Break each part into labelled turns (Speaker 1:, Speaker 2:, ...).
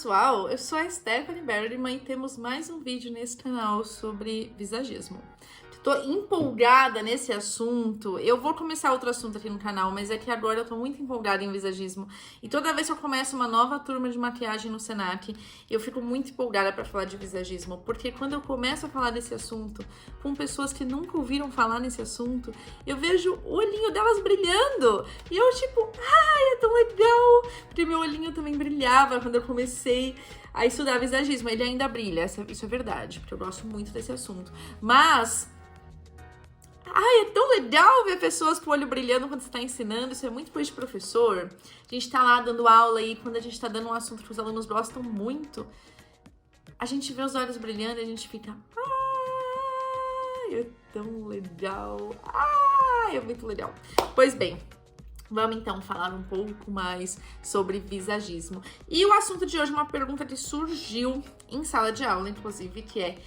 Speaker 1: pessoal, eu sou a Stephanie Berryman e temos mais um vídeo nesse canal sobre visagismo. Tô empolgada nesse assunto. Eu vou começar outro assunto aqui no canal, mas é que agora eu tô muito empolgada em visagismo. E toda vez que eu começo uma nova turma de maquiagem no Senac, eu fico muito empolgada pra falar de visagismo. Porque quando eu começo a falar desse assunto com pessoas que nunca ouviram falar nesse assunto, eu vejo o olhinho delas brilhando. E eu tipo, ai, é tão legal. Porque meu olhinho também brilhava quando eu comecei a estudar visagismo. Ele ainda brilha, isso é verdade, porque eu gosto muito desse assunto. Mas ai, é tão legal ver pessoas com o olho brilhando quando você está ensinando. Isso é muito coisa de professor. A gente tá lá dando aula e quando a gente tá dando um assunto que os alunos gostam muito, a gente vê os olhos brilhando e a gente fica, ai, é tão legal. Ai, é muito legal. Pois bem, vamos então falar um pouco mais sobre visagismo. E o assunto de hoje é uma pergunta que surgiu em sala de aula, inclusive, que é: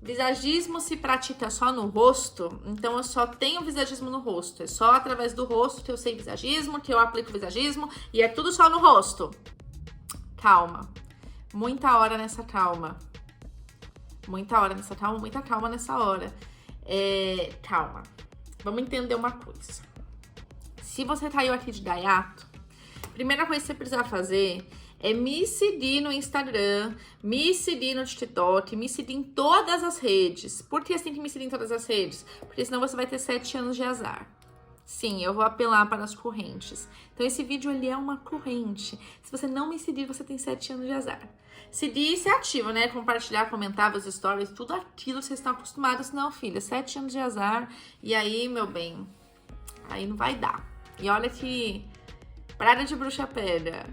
Speaker 1: visagismo se pratica só no rosto? Então eu só tenho visagismo no rosto. É só através do rosto que eu sei visagismo, que eu aplico visagismo e é tudo só no rosto. Calma. Muita hora nessa calma. Muita hora nessa calma, muita calma nessa hora. Calma. Vamos entender uma coisa. Se você caiu aqui de gaiato, a primeira coisa que você precisa fazer é me seguir no Instagram, me seguir no TikTok, me seguir em todas as redes. Por que você tem que me seguir em todas as redes? Porque senão você vai ter 7 anos de azar. Sim, eu vou apelar para as correntes. Então esse vídeo ele é uma corrente. Se você não me seguir, você tem 7 anos de azar. Seguir e ser ativo, né? Compartilhar, comentar os stories, tudo aquilo que vocês estão acostumados. Não, filha, 7 anos de azar. E aí, meu bem, aí não vai dar. E olha que praga de bruxa pega.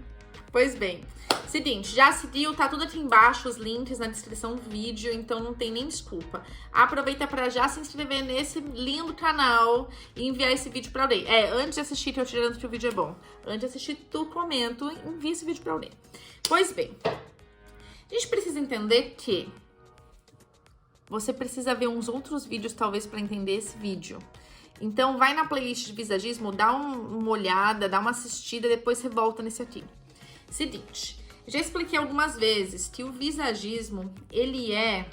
Speaker 1: Pois bem, seguinte, já seguiu, tá tudo aqui embaixo, os links na descrição do vídeo, então não tem nem desculpa. Aproveita pra já se inscrever nesse lindo canal e enviar esse vídeo pra alguém. Antes de assistir, que eu te garanto que o vídeo é bom. Antes de assistir, tu comenta e envia esse vídeo pra alguém. Pois bem, a gente precisa entender que você precisa ver uns outros vídeos, talvez, pra entender esse vídeo. Então, vai na playlist de visagismo, dá uma olhada, dá uma assistida, depois você volta nesse aqui. Seguinte, já expliquei algumas vezes que o visagismo, ele é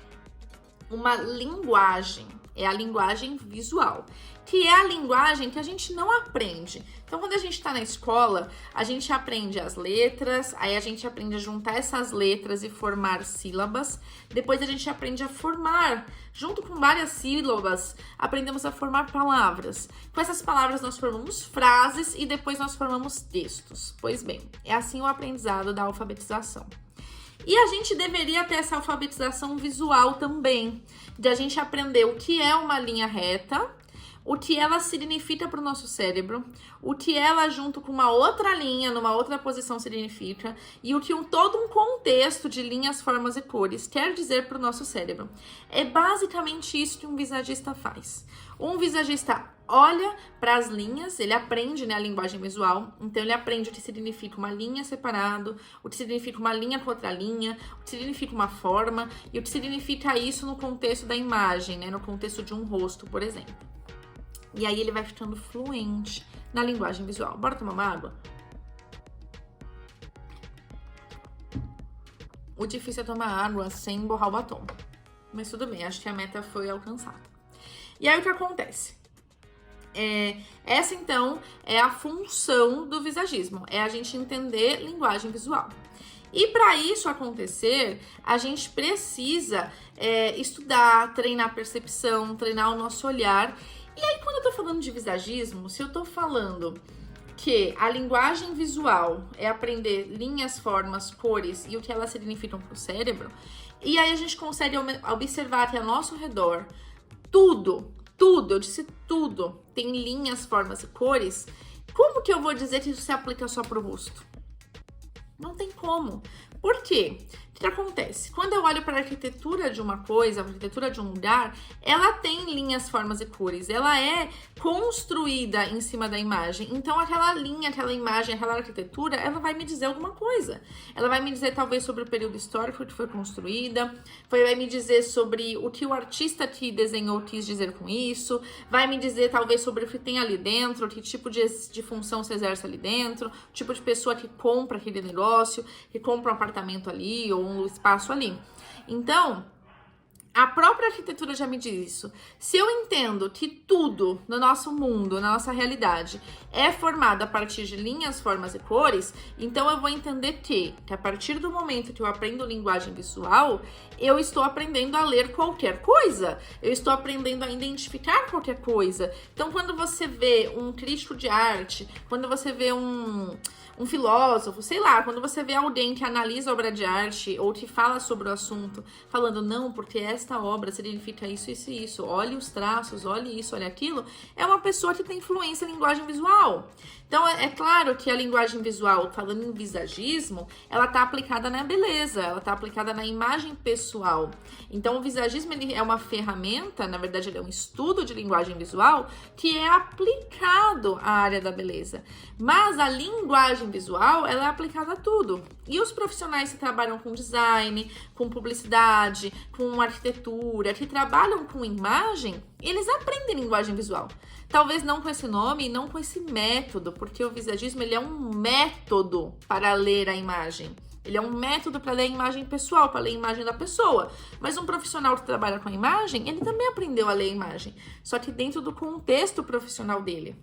Speaker 1: uma linguagem, é a linguagem visual, que é a linguagem que a gente não aprende. Então, quando a gente tá na escola, a gente aprende as letras, aí a gente aprende a juntar essas letras e formar sílabas. Depois a gente aprende a formar, junto com várias sílabas, aprendemos a formar palavras. Com essas palavras nós formamos frases e depois nós formamos textos. Pois bem, é assim o aprendizado da alfabetização. E a gente deveria ter essa alfabetização visual também, de a gente aprender o que é uma linha reta, o que ela significa para o nosso cérebro, o que ela junto com uma outra linha, numa outra posição significa, e o que todo um contexto de linhas, formas e cores quer dizer para o nosso cérebro. É basicamente isso que um visagista faz. Um visagista olha para as linhas, ele aprende, né, a linguagem visual, então ele aprende o que significa uma linha separado, o que significa uma linha com outra linha, o que significa uma forma e o que significa isso no contexto da imagem, né, no contexto de um rosto, por exemplo. E aí ele vai ficando fluente na linguagem visual. Bora tomar uma água? O difícil é tomar água sem borrar o batom. Mas tudo bem, acho que a meta foi alcançada. E aí o que acontece? Essa então é a função do visagismo, é a gente entender linguagem visual. E para isso acontecer, a gente precisa estudar, treinar a percepção, treinar o nosso olhar. E aí, quando eu tô falando de visagismo, se eu tô falando que a linguagem visual é aprender linhas, formas, cores e o que elas significam pro cérebro, e aí a gente consegue observar que ao nosso redor tudo, eu disse tudo, tem linhas, formas e cores, como que eu vou dizer que isso se aplica só pro rosto? Não tem como, Por quê? O que acontece? Quando eu olho para a arquitetura de uma coisa, a arquitetura de um lugar, ela tem linhas, formas e cores. Ela é construída em cima da imagem. Então, aquela linha, aquela imagem, aquela arquitetura, ela vai me dizer alguma coisa. Ela vai me dizer, talvez, sobre o período histórico que foi construída. Vai me dizer sobre o que o artista que desenhou quis dizer com isso. Vai me dizer, talvez, sobre o que tem ali dentro, que tipo de função se exerce ali dentro, o tipo de pessoa que compra aquele negócio, que compra um apartamento ali ou um espaço ali. Então, a própria arquitetura já me diz isso. Se eu entendo que tudo no nosso mundo, na nossa realidade, é formado a partir de linhas, formas e cores, então eu vou entender que a partir do momento que eu aprendo linguagem visual, eu estou aprendendo a ler qualquer coisa. Eu estou aprendendo a identificar qualquer coisa. Então, quando você vê um crítico de arte, quando você vê um filósofo, sei lá, quando você vê alguém que analisa obra de arte ou que fala sobre o assunto, falando, não, porque esta obra significa isso, isso e isso, olhe os traços, olhe isso, olhe aquilo, é uma pessoa que tem influência em linguagem visual. Então, é claro que a linguagem visual, falando em visagismo, ela está aplicada na beleza, ela está aplicada na imagem pessoal. Então, o visagismo ele é uma ferramenta, na verdade, ele é um estudo de linguagem visual que é aplicado à área da beleza. Mas a linguagem visual, ela é aplicada a tudo. E os profissionais que trabalham com design, com publicidade, com arquitetura, que trabalham com imagem, eles aprendem linguagem visual. Talvez não com esse nome e não com esse método, porque o visagismo ele é um método para ler a imagem. Ele é um método para ler a imagem pessoal, para ler a imagem da pessoa. Mas um profissional que trabalha com a imagem, ele também aprendeu a ler a imagem, só que dentro do contexto profissional dele.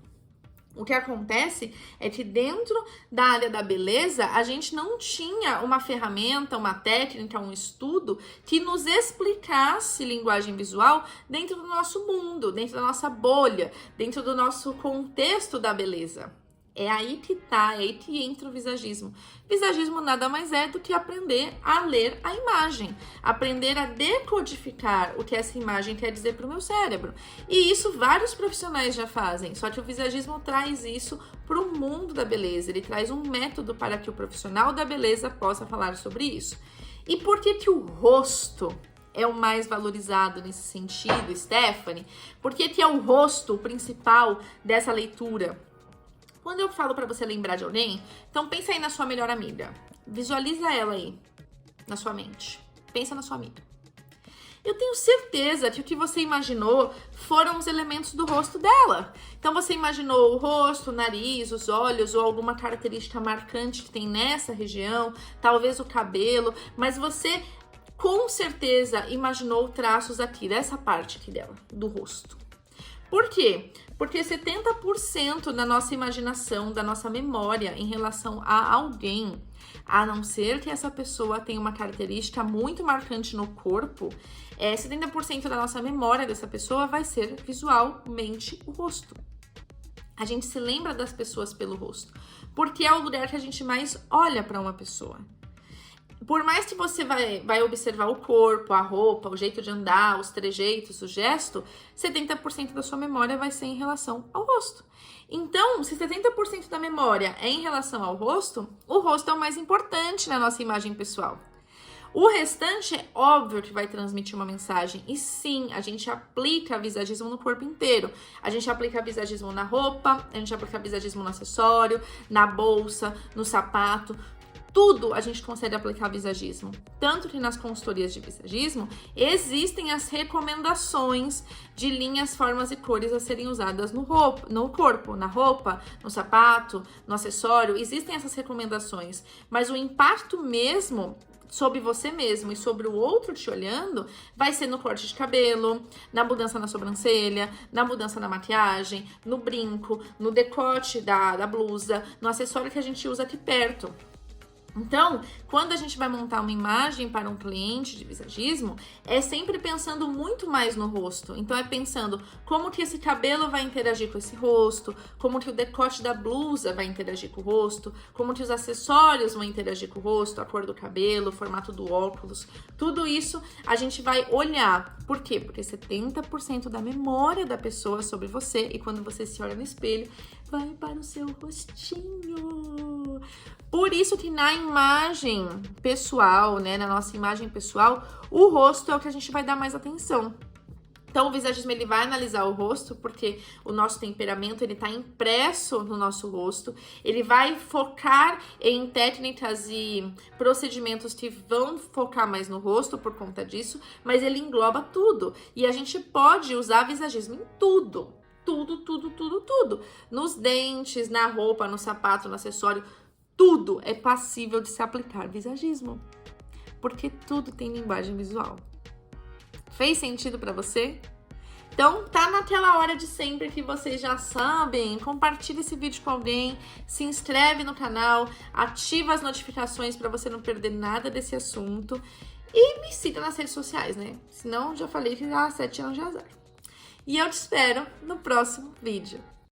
Speaker 1: O que acontece é que dentro da área da beleza, a gente não tinha uma ferramenta, uma técnica, um estudo que nos explicasse linguagem visual dentro do nosso mundo, dentro da nossa bolha, dentro do nosso contexto da beleza. É aí que tá, é aí que entra o visagismo. Visagismo nada mais é do que aprender a ler a imagem, aprender a decodificar o que essa imagem quer dizer para o meu cérebro. E isso vários profissionais já fazem, só que o visagismo traz isso para o mundo da beleza, ele traz um método para que o profissional da beleza possa falar sobre isso. E por que o rosto é o mais valorizado nesse sentido, Stephanie? Por que é o rosto o principal dessa leitura? Quando eu falo pra você lembrar de alguém, então pensa aí na sua melhor amiga. Visualiza ela aí, na sua mente. Pensa na sua amiga. Eu tenho certeza que o que você imaginou foram os elementos do rosto dela. Então você imaginou o rosto, o nariz, os olhos ou alguma característica marcante que tem nessa região, talvez o cabelo, mas você com certeza imaginou traços aqui, dessa parte aqui dela, do rosto. Por quê? Porque 70% da nossa imaginação, da nossa memória em relação a alguém, a não ser que essa pessoa tenha uma característica muito marcante no corpo, 70% da nossa memória dessa pessoa vai ser visualmente o rosto. A gente se lembra das pessoas pelo rosto, porque é o lugar que a gente mais olha para uma pessoa. Por mais que você vai observar o corpo, a roupa, o jeito de andar, os trejeitos, o gesto, 70% da sua memória vai ser em relação ao rosto. Então, se 70% da memória é em relação ao rosto, o rosto é o mais importante na nossa imagem pessoal. O restante é óbvio que vai transmitir uma mensagem. E sim, a gente aplica visagismo no corpo inteiro. A gente aplica visagismo na roupa, a gente aplica visagismo no acessório, na bolsa, no sapato. Tudo a gente consegue aplicar visagismo. Tanto que nas consultorias de visagismo existem as recomendações de linhas, formas e cores a serem usadas no corpo, na roupa, no sapato, no acessório. Existem essas recomendações, mas o impacto mesmo sobre você mesmo e sobre o outro te olhando vai ser no corte de cabelo, na mudança na sobrancelha, na mudança na maquiagem, no brinco, no decote da blusa, no acessório que a gente usa aqui perto. Então, quando a gente vai montar uma imagem para um cliente de visagismo, é sempre pensando muito mais no rosto. Então, é pensando como que esse cabelo vai interagir com esse rosto, como que o decote da blusa vai interagir com o rosto, como que os acessórios vão interagir com o rosto, a cor do cabelo, o formato do óculos. Tudo isso a gente vai olhar. Por quê? Porque 70% da memória da pessoa sobre você, e quando você se olha no espelho, vai para o seu rostinho. Por isso que na imagem pessoal, né, na nossa imagem pessoal, o rosto é o que a gente vai dar mais atenção. Então, o visagismo, ele vai analisar o rosto, porque o nosso temperamento, ele tá impresso no nosso rosto. Ele vai focar em técnicas e procedimentos que vão focar mais no rosto por conta disso, mas ele engloba tudo. E a gente pode usar visagismo em tudo. Tudo, tudo, tudo, tudo. Nos dentes, na roupa, no sapato, no acessório, tudo é passível de se aplicar visagismo. Porque tudo tem linguagem visual. Fez sentido pra você? Então, tá naquela hora de sempre que vocês já sabem. Compartilha esse vídeo com alguém, se inscreve no canal, ativa as notificações para você não perder nada desse assunto e me siga nas redes sociais, né? Senão, já falei que há 7 anos de azar. E eu te espero no próximo vídeo.